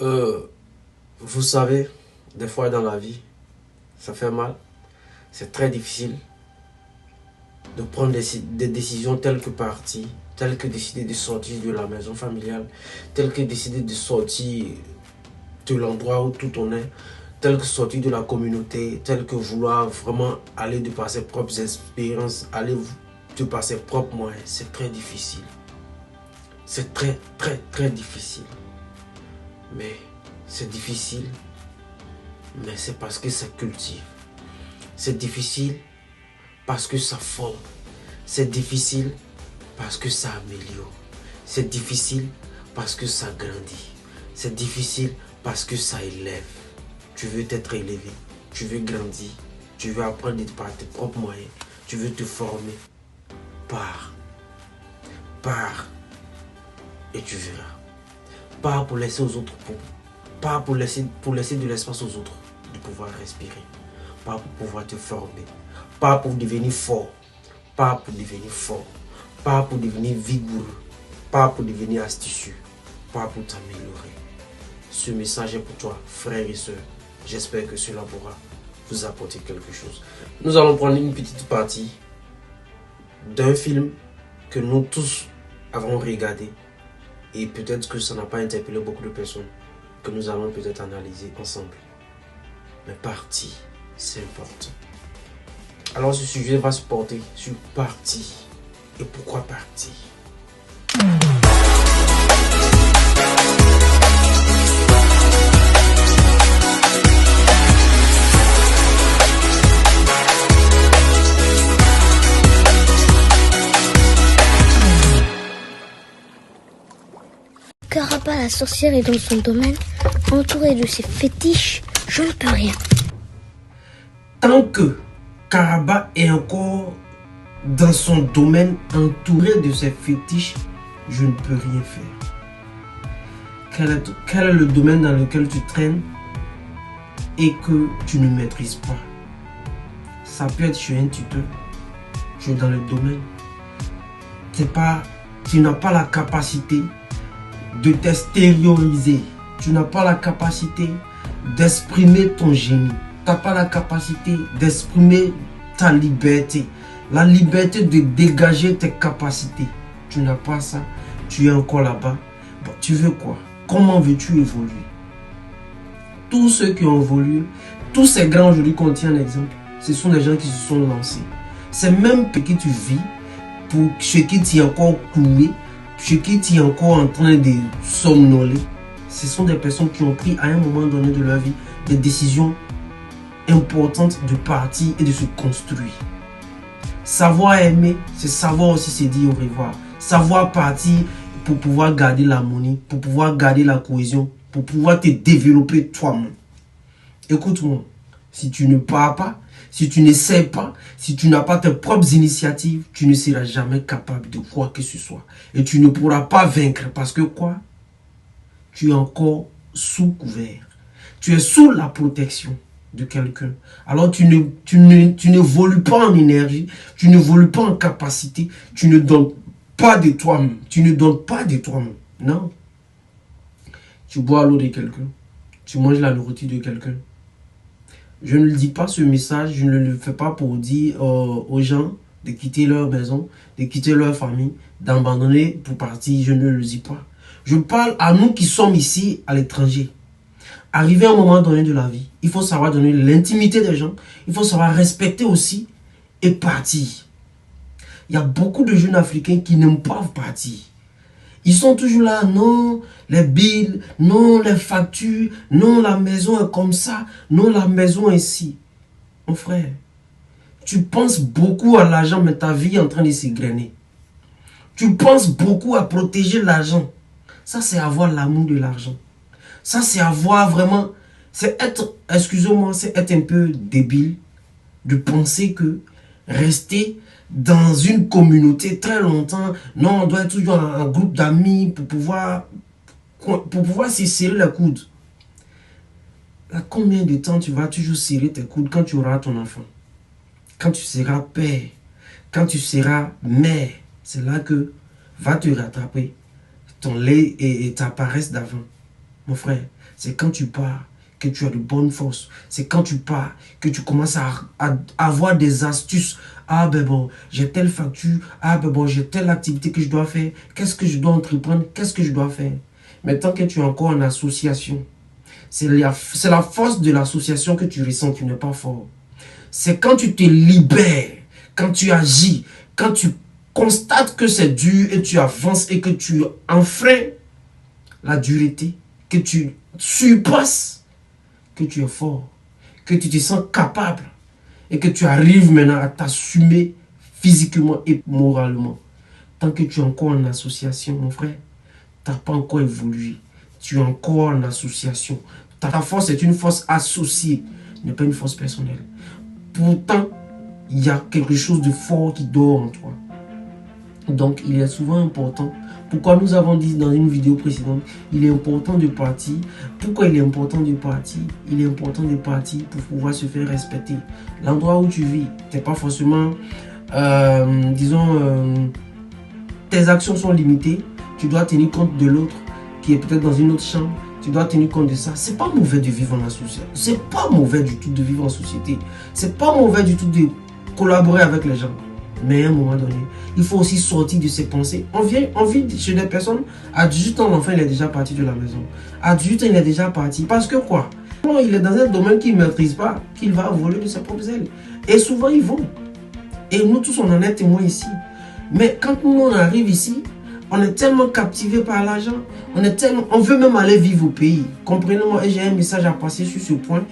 Euh, vous savez, des fois dans la vie, ça fait mal. C'est très difficile de prendre des décisions telles que partir, telles que décider de sortir de la maison familiale, telles que décider de sortir de l'endroit où tout on est, telles que sortir de la communauté, telles que vouloir vraiment aller de par ses propres expériences, aller de par ses propres moyens. C'est très difficile. C'est très, très, très difficile. Mais c'est difficile, mais c'est parce que ça cultive. C'est difficile parce que ça forme. C'est difficile parce que ça améliore. C'est difficile parce que ça grandit. C'est difficile parce que ça élève. Tu veux être élevé, tu veux grandir, tu veux apprendre par tes propres moyens, tu veux te former. Pars, pars et tu verras. Pars pour laisser aux autres, pars pour laisser de l'espace aux autres de pouvoir respirer. Pars pour pouvoir te former. Pars pour devenir fort. Pars pour devenir fort. Pars pour devenir vigoureux. Pars pour devenir astucieux. Pars pour t'améliorer. Ce message est pour toi, frères et sœurs. J'espère que cela pourra vous apporter quelque chose. Nous allons prendre une petite partie d'un film que nous tous avons regardé. Et peut-être que ça n'a pas interpellé beaucoup de personnes. Que nous allons peut-être analyser ensemble. Mais partir, c'est important. Alors ce sujet va se porter sur partir. Et pourquoi partir? Caraba la sorcière est dans son domaine, entourée de ses fétiches, je ne peux rien. Tant que Caraba est encore dans son domaine, entouré de ses fétiches, je ne peux rien faire. Quel est le domaine dans lequel tu traînes et que tu ne maîtrises pas? Ça peut être chez un tuteur, tu es dans le domaine. Tu n'as pas la capacité de t'extérioriser. Tu n'as pas la capacité d'exprimer ton génie. Tu n'as pas la capacité d'exprimer ta liberté. La liberté de dégager tes capacités. Tu n'as pas ça. Tu es encore là-bas. Bon, tu veux quoi? Comment veux-tu évoluer? Tous ceux qui ont évolué, tous ces grands aujourd'hui qu'on tient en exemple, ce sont des gens qui se sont lancés. C'est même pour qui tu vis, pour ceux qui t'y encore cloué, ceux qui t'y encore en train de somnoler. Ce sont des personnes qui ont pris à un moment donné de leur vie des décisions importantes de partir et de se construire. Savoir aimer, c'est savoir aussi se dire au revoir. Savoir partir pour pouvoir garder l'harmonie, pour pouvoir garder la cohésion, pour pouvoir te développer toi-même. Écoute-moi, si tu ne pars pas, si tu n'essaies pas, si tu n'as pas tes propres initiatives, tu ne seras jamais capable de quoi que ce soit. Et tu ne pourras pas vaincre parce que quoi? Tu es encore sous couvert. Tu es sous la protection de quelqu'un. Alors tu n'évolues pas en énergie, tu n'évolues pas en capacité, tu ne donnes pas de toi-même. Tu ne donnes pas de toi-même. Non. Tu bois l'eau de quelqu'un. Tu manges la nourriture de quelqu'un. Je ne dis pas ce message, je ne le fais pas pour dire aux gens de quitter leur maison, de quitter leur famille, d'abandonner pour partir. Je ne le dis pas. Je parle à nous qui sommes ici à l'étranger. Arrivé à un moment donné de la vie, il faut savoir donner l'intimité des gens. Il faut savoir respecter aussi et partir. Il y a beaucoup de jeunes Africains qui n'aiment pas partir. Ils sont toujours là, non, les billes, non, les factures, non, la maison est comme ça, non, la maison est ici. Mon frère, tu penses beaucoup à l'argent, mais ta vie est en train de s'égrener. Tu penses beaucoup à protéger l'argent. Ça, c'est avoir l'amour de l'argent. Ça, c'est avoir vraiment, c'est être, excusez-moi, c'est être un peu débile de penser que rester dans une communauté très longtemps, non, on doit être toujours un groupe d'amis pour pouvoir se serrer les coudes. À combien de temps tu vas toujours serrer tes coudes quand tu auras ton enfant? Quand tu seras père, quand tu seras mère, c'est là que va te rattraper ton lait et ta paresse d'avant. mon frère, c'est quand tu pars que tu as de bonnes forces. C'est quand tu pars que tu commences à avoir des astuces. Ah ben bon, j'ai telle facture. Ah ben bon, j'ai telle activité que je dois faire. Qu'est-ce que je dois entreprendre? Qu'est-ce que je dois faire? Mais tant que tu es encore en association, c'est la force de l'association que tu ressens, tu n'es pas fort. C'est quand tu te libères, quand tu agis, quand tu constates que c'est dur et tu avances et que tu enfreins la dureté, que tu surpasses, que tu es fort, que tu te sens capable et que tu arrives maintenant à t'assumer physiquement et moralement. Tant que tu es encore en association, mon frère, tu n'as pas encore évolué. Tu es encore en association. Ta force est une force associée, n'est pas une force personnelle. Pourtant, il y a quelque chose de fort qui dort en toi. Donc, il est souvent important. Pourquoi nous avons dit dans une vidéo précédente, il est important de partir. Pourquoi il est important de partir? Il est important de partir pour pouvoir se faire respecter. L'endroit où tu vis, tu n'es pas forcément, tes actions sont limitées. Tu dois tenir compte de l'autre qui est peut-être dans une autre chambre. Tu dois tenir compte de ça. C'est pas mauvais de vivre en association. C'est pas mauvais du tout de vivre en société. C'est pas mauvais du tout de collaborer avec les gens. Mais à un moment donné, il faut aussi sortir de ses pensées. On vit chez des personnes, à 18 ans, l'enfant il est déjà parti de la maison. À 18 ans, il est déjà parti. Parce que quoi? Il est dans un domaine qu'il ne maîtrise pas, qu'il va voler de ses propres ailes. Et souvent, ils vont. Et nous tous, on en est témoins ici. Mais quand nous, on arrive ici, on est tellement captivé par l'argent. On veut même aller vivre au pays. Comprenez-moi, et j'ai un message à passer sur ce point.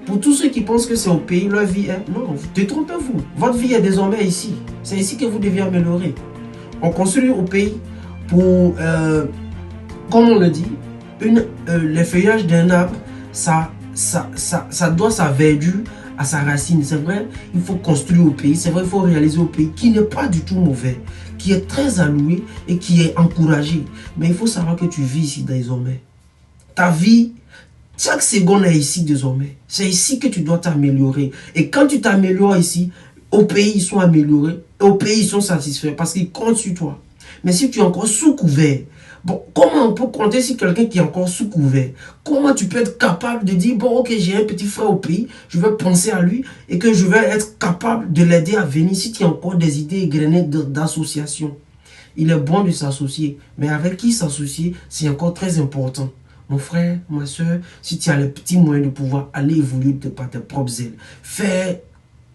Pour tous ceux qui pensent que c'est au pays, leur vie est... Non, détrompez-vous. Votre vie est désormais ici. C'est ici que vous devez améliorer. On construit au pays pour, comme on le dit, les feuillages d'un arbre, ça doit sa verdure à sa racine. C'est vrai, il faut construire au pays. C'est vrai, il faut réaliser au pays, qui n'est pas du tout mauvais, qui est très alloué et qui est encouragé. Mais il faut savoir que tu vis ici désormais. Ta vie... Chaque seconde est ici désormais. C'est ici que tu dois t'améliorer. Et quand tu t'améliores ici, au pays, ils sont améliorés. Et au pays, ils sont satisfaits parce qu'ils comptent sur toi. Mais si tu es encore sous couvert, bon, comment on peut compter sur quelqu'un qui est encore sous couvert? Comment tu peux être capable de dire, bon, ok, j'ai un petit frère au pays, je vais penser à lui et que je vais être capable de l'aider à venir si tu as encore des idées égrenées d'association? Il est bon de s'associer, mais avec qui s'associer, c'est encore très important. Mon frère, ma soeur, si tu as les petits moyens de pouvoir aller évoluer par tes propres ailes, faire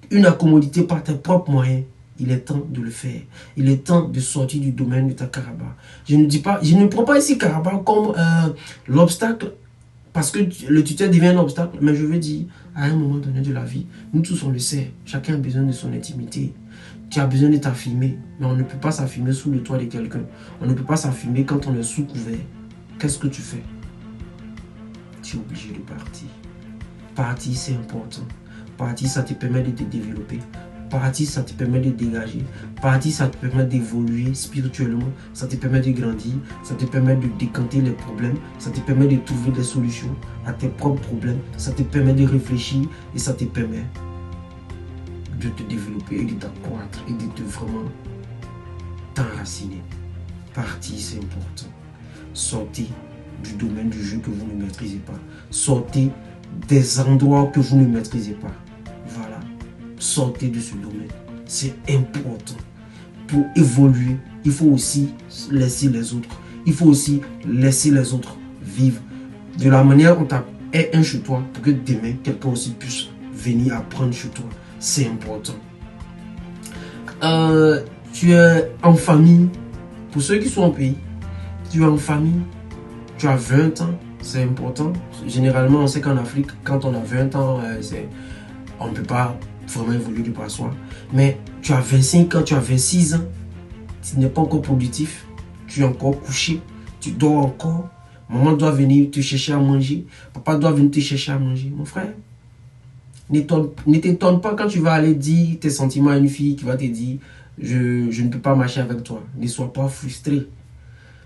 une accommodité par tes propres moyens, il est temps de le faire. Il est temps de sortir du domaine de ta Karaba. Je ne prends pas ici Karaba comme l'obstacle, parce que le tuteur devient un obstacle, mais je veux dire, à un moment donné de la vie, nous tous on le sait, chacun a besoin de son intimité. Tu as besoin de t'affirmer, mais on ne peut pas s'affirmer sous le toit de quelqu'un. On ne peut pas s'affirmer quand on est sous couvert. Qu'est-ce que tu fais? Tu es obligé de partir. Partir, c'est important. Partir, ça te permet de te développer. Partir, ça te permet de dégager. Partir, ça te permet d'évoluer spirituellement. Ça te permet de grandir. Ça te permet de décanter les problèmes. Ça te permet de trouver des solutions à tes propres problèmes. Ça te permet de réfléchir et ça te permet de te développer et de t'accroître et de te vraiment t'enraciner. Partir, c'est important. Sortez du domaine du jeu que vous ne maîtrisez pas. Sortez des endroits que vous ne maîtrisez pas. Voilà. Sortez de ce domaine. C'est important. Pour évoluer, il faut aussi laisser les autres. Il faut aussi laisser les autres vivre. De la manière dont tu es un chez toi, pour que demain, quelqu'un aussi puisse venir apprendre chez toi. C'est important. Tu es en famille. Pour ceux qui sont en pays, tu es en famille. Tu as 20 ans, c'est important. Généralement, on sait qu'en Afrique, quand on a 20 ans, on ne peut pas vraiment évoluer de par soi. Mais tu as 25 ans, tu as 26 ans, tu n'es pas encore productif, tu es encore couché, tu dors encore. Maman doit venir te chercher à manger, papa doit venir te chercher à manger. Mon frère, ne t'étonne pas quand tu vas aller dire tes sentiments à une fille qui va te dire je ne peux pas marcher avec toi. Ne sois pas frustré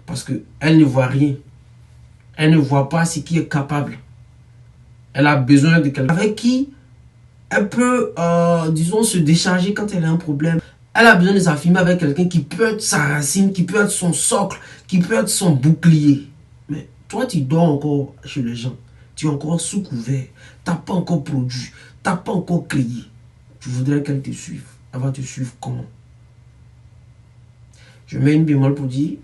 parce qu'elle ne voit rien. Elle ne voit pas ce qui est capable. Elle a besoin de quelqu'un avec qui elle peut, disons, se décharger quand elle a un problème. Elle a besoin de s'affirmer avec quelqu'un qui peut être sa racine, qui peut être son socle, qui peut être son bouclier. Mais Toi, tu dors encore chez les gens. Tu es encore sous couvert. Tu n'as pas encore produit. Tu n'as pas encore créé. Tu voudrais qu'elle te suive. Elle va te suivre comment? Je mets une bémol pour dire,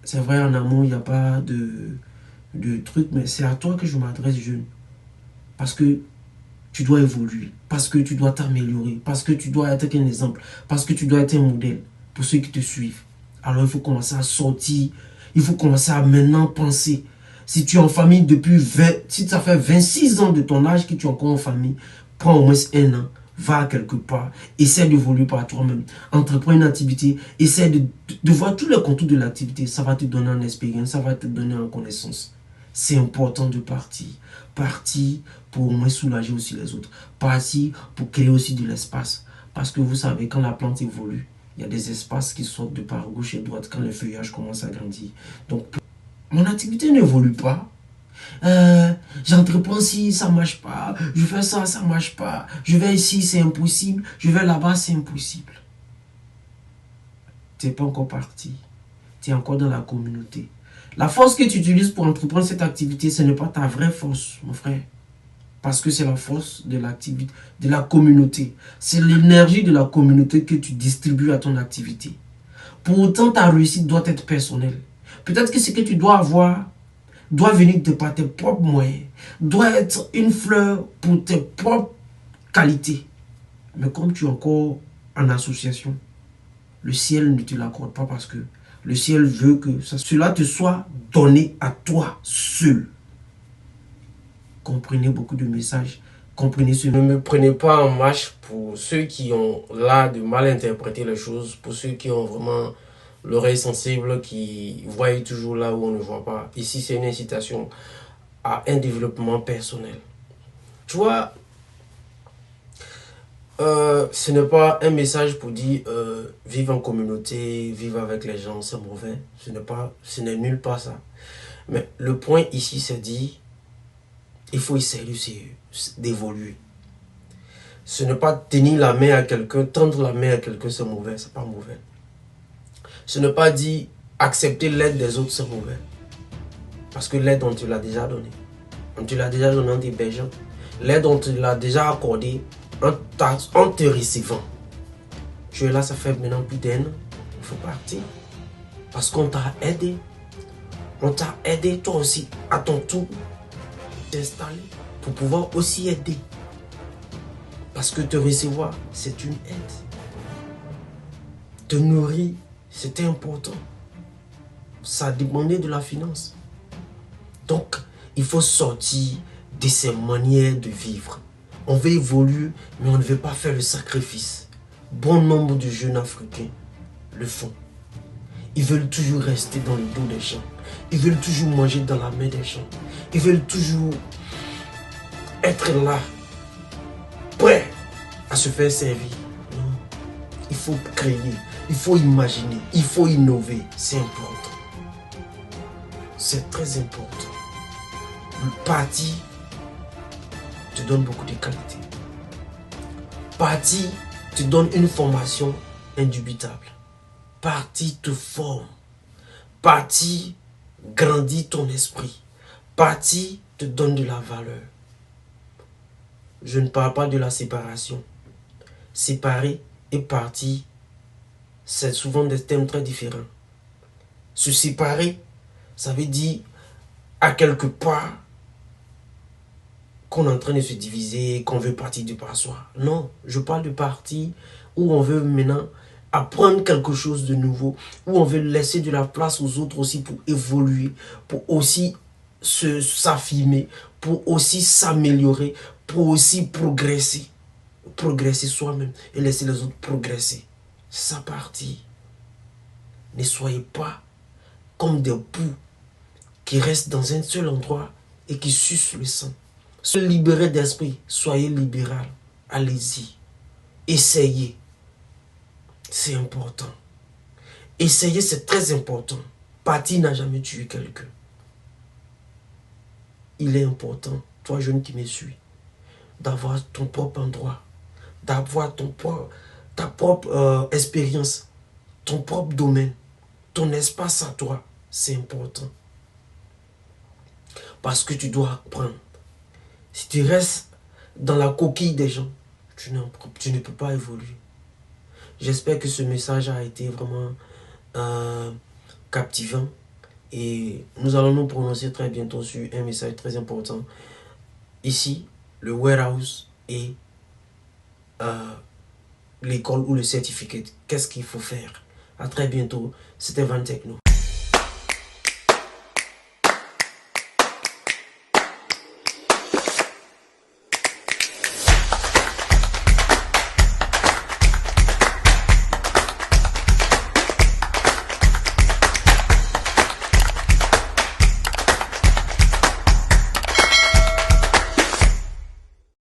c'est vrai, en amour, il n'y a pas de truc, mais c'est à toi que je m'adresse, jeune. Parce que tu dois évoluer. Parce que tu dois t'améliorer. Parce que tu dois être un exemple. Parce que tu dois être un modèle pour ceux qui te suivent. Alors, il faut commencer à sortir. Il faut commencer à maintenant penser. Si tu es en famille depuis 20, si ça fait 26 ans de ton âge que tu es encore en famille, prends au moins un an, va quelque part, essaie d'évoluer par toi-même, entreprends une activité, essaie de voir tous les contours de l'activité, ça va te donner une expérience, ça va te donner une connaissance. C'est important de partir. Partir pour au moins soulager aussi les autres. Partir pour créer aussi de l'espace. Parce que vous savez, quand la plante évolue, il y a des espaces qui sortent de par gauche et droite quand le feuillage commence à grandir. Donc, mon activité n'évolue pas. J'entreprends si ça ne marche pas. Je fais ça, ça ne marche pas. Je vais ici, c'est impossible. Je vais là-bas, c'est impossible. Tu n'es pas encore parti. Tu es encore dans la communauté. La force que tu utilises pour entreprendre cette activité, ce n'est pas ta vraie force, mon frère. Parce que c'est la force de l'activité, de la communauté. C'est l'énergie de la communauté que tu distribues à ton activité. Pour autant, ta réussite doit être personnelle. Peut-être que ce que tu dois avoir doit venir de par tes propres moyens. Doit être une fleur pour tes propres qualités. Mais comme tu es encore en association, le ciel ne te l'accorde pas parce que le ciel veut que cela te soit donné à toi seul. Comprenez beaucoup de messages. Comprenez ce. Ne me prenez pas en marche pour ceux qui ont l'art de mal interpréter les choses, pour ceux qui ont vraiment l'oreille sensible, qui voient toujours là où on ne voit pas. Ici, c'est une incitation à un développement personnel. Tu vois, ce n'est pas un message pour dire vivre en communauté, vivre avec les gens, c'est mauvais. Ce n'est nulle part ça. Mais le point ici, c'est dire il faut essayer d'évoluer. Ce n'est pas tenir la main à quelqu'un, tendre la main à quelqu'un, c'est mauvais, c'est pas mauvais. Ce n'est pas dire accepter l'aide des autres, c'est mauvais. Parce que l'aide, on te l'a déjà donnée. On te l'a déjà donnée en t'hébergeant. L'aide, on te l'a déjà accordée en te recevant. Tu es là, ça fait maintenant plus d'un an. Il faut partir. Parce qu'on t'a aidé. On t'a aidé toi aussi, à ton tour, t'installer pour pouvoir aussi aider. Parce que te recevoir, c'est une aide. Te nourrir, c'était important. Ça dépendait de la finance. Donc, il faut sortir de ces manières de vivre. On veut évoluer, mais on ne veut pas faire le sacrifice. Bon nombre de jeunes Africains le font. Ils veulent toujours rester dans le dos des gens. Ils veulent toujours manger dans la main des gens. Ils veulent toujours être là, prêts à se faire servir. Non. Il faut créer, il faut imaginer, il faut innover. C'est important. C'est très important. Le parti te donne beaucoup de qualités. Parti te donne une formation indubitable. Parti te forme. Parti grandit ton esprit. Parti te donne de la valeur. Je ne parle pas de la séparation. Séparer et partir, c'est souvent des thèmes très différents. Se séparer, ça veut dire à quelque part qu'on est en train de se diviser, qu'on veut partir de par soi. Non, je parle de partir où on veut maintenant apprendre quelque chose de nouveau, où on veut laisser de la place aux autres aussi pour évoluer, pour aussi s'affirmer, pour aussi s'améliorer, pour aussi progresser. Progresser soi-même et laisser les autres progresser. C'est sa partie. Ne soyez pas comme des poux qui restent dans un seul endroit et qui sucent le sang. Se libérer d'esprit, soyez libéral. Allez-y. Essayez. C'est important. Essayez, c'est très important. Partir n'a jamais tué quelqu'un. Il est important, toi jeune qui me suis, d'avoir ton propre endroit, d'avoir ta propre expérience, ton propre domaine, ton espace à toi. C'est important. Parce que tu dois apprendre. Si tu restes dans la coquille des gens, tu ne peux pas évoluer. J'espère que ce message a été vraiment captivant. Et nous allons nous prononcer très bientôt sur un message très important. Ici, le warehouse et l'école ou le certificat. Qu'est-ce qu'il faut faire? À très bientôt. C'était Van Techno.